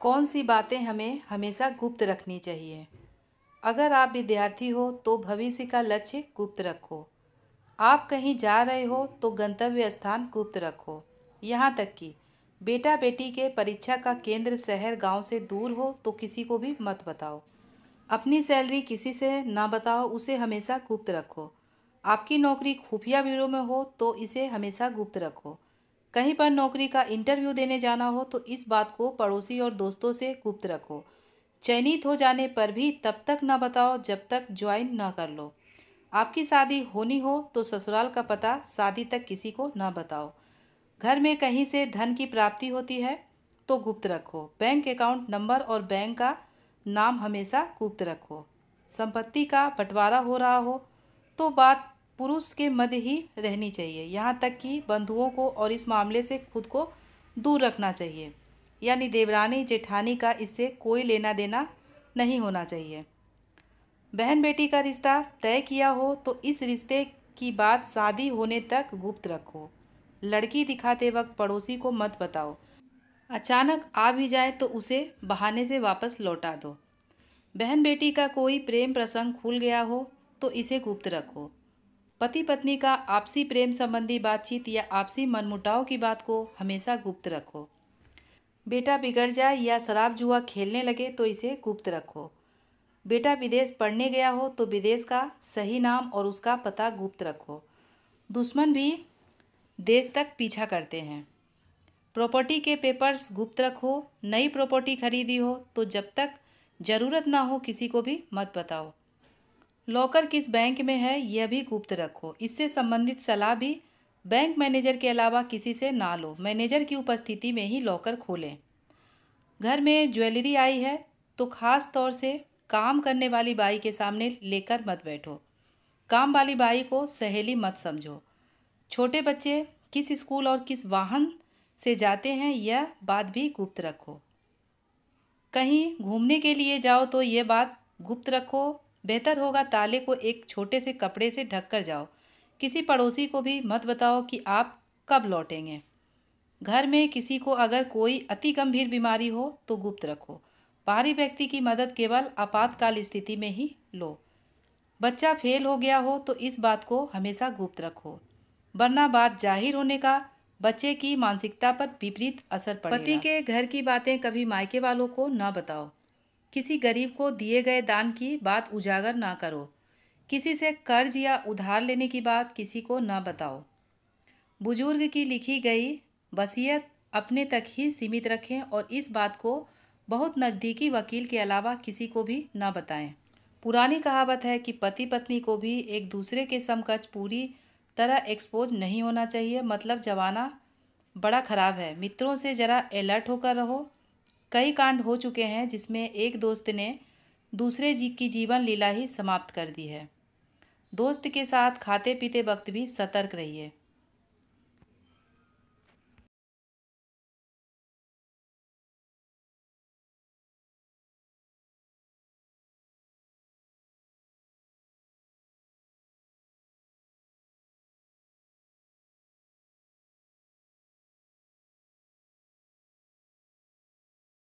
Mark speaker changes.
Speaker 1: कौन सी बातें हमें हमेशा गुप्त रखनी चाहिए। अगर आप विद्यार्थी हो तो भविष्य का लक्ष्य गुप्त रखो। आप कहीं जा रहे हो तो गंतव्य स्थान गुप्त रखो। यहाँ तक कि बेटा बेटी के परीक्षा का केंद्र शहर गांव से दूर हो तो किसी को भी मत बताओ। अपनी सैलरी किसी से ना बताओ, उसे हमेशा गुप्त रखो। आपकी नौकरी खुफिया ब्यूरो में हो तो इसे हमेशा गुप्त रखो। कहीं पर नौकरी का इंटरव्यू देने जाना हो तो इस बात को पड़ोसी और दोस्तों से गुप्त रखो। चयनित हो जाने पर भी तब तक न बताओ जब तक ज्वाइन न कर लो। आपकी शादी होनी हो तो ससुराल का पता शादी तक किसी को न बताओ। घर में कहीं से धन की प्राप्ति होती है तो गुप्त रखो। बैंक अकाउंट नंबर और बैंक का नाम हमेशा गुप्त रखो। संपत्ति का बंटवारा हो रहा हो तो बात पुरुष के मध्य ही रहनी चाहिए, यहाँ तक कि बंधुओं को और इस मामले से खुद को दूर रखना चाहिए। यानी देवरानी जेठानी का इससे कोई लेना देना नहीं होना चाहिए। बहन बेटी का रिश्ता तय किया हो तो इस रिश्ते की बात शादी होने तक गुप्त रखो। लड़की दिखाते वक्त पड़ोसी को मत बताओ। अचानक आ भी जाए तो उसे बहाने से वापस लौटा दो। बहन बेटी का कोई प्रेम प्रसंग खुल गया हो तो इसे गुप्त रखो। पति पत्नी का आपसी प्रेम संबंधी बातचीत या आपसी मनमुटाव की बात को हमेशा गुप्त रखो। बेटा बिगड़ जाए या शराब जुआ खेलने लगे तो इसे गुप्त रखो। बेटा विदेश पढ़ने गया हो तो विदेश का सही नाम और उसका पता गुप्त रखो। दुश्मन भी देश तक पीछा करते हैं। प्रॉपर्टी के पेपर्स गुप्त रखो। नई प्रॉपर्टी खरीदी हो तो जब तक ज़रूरत ना हो किसी को भी मत बताओ। लॉकर किस बैंक में है यह भी गुप्त रखो। इससे संबंधित सलाह भी बैंक मैनेजर के अलावा किसी से ना लो। मैनेजर की उपस्थिति में ही लॉकर खोलें। घर में ज्वेलरी आई है तो खास तौर से काम करने वाली बाई के सामने लेकर मत बैठो। काम वाली बाई को सहेली मत समझो। छोटे बच्चे किस स्कूल और किस वाहन से जाते हैं यह बात भी गुप्त रखो। कहीं घूमने के लिए जाओ तो ये बात गुप्त रखो। बेहतर होगा ताले को एक छोटे से कपड़े से ढक कर जाओ। किसी पड़ोसी को भी मत बताओ कि आप कब लौटेंगे। घर में किसी को अगर कोई अति गंभीर बीमारी हो तो गुप्त रखो। बाहरी व्यक्ति की मदद केवल आपातकाल स्थिति में ही लो। बच्चा फेल हो गया हो तो इस बात को हमेशा गुप्त रखो, वरना बात जाहिर होने का बच्चे की मानसिकता पर विपरीत असर पड़ेगा। पति के घर की बातें कभी मायके वालों को न बताओ। किसी गरीब को दिए गए दान की बात उजागर ना करो। किसी से कर्ज या उधार लेने की बात किसी को न बताओ। बुजुर्ग की लिखी गई वसीयत अपने तक ही सीमित रखें और इस बात को बहुत नज़दीकी वकील के अलावा किसी को भी न बताएं। पुरानी कहावत है कि पति पत्नी को भी एक दूसरे के समकक्ष पूरी तरह एक्सपोज नहीं होना चाहिए। मतलब जमाना बड़ा ख़राब है, मित्रों से ज़रा अलर्ट होकर रहो। कई कांड हो चुके हैं जिसमें एक दोस्त ने दूसरे की जीवन लीला ही समाप्त कर दी है। दोस्त के साथ खाते पीते वक्त भी सतर्क रहिए।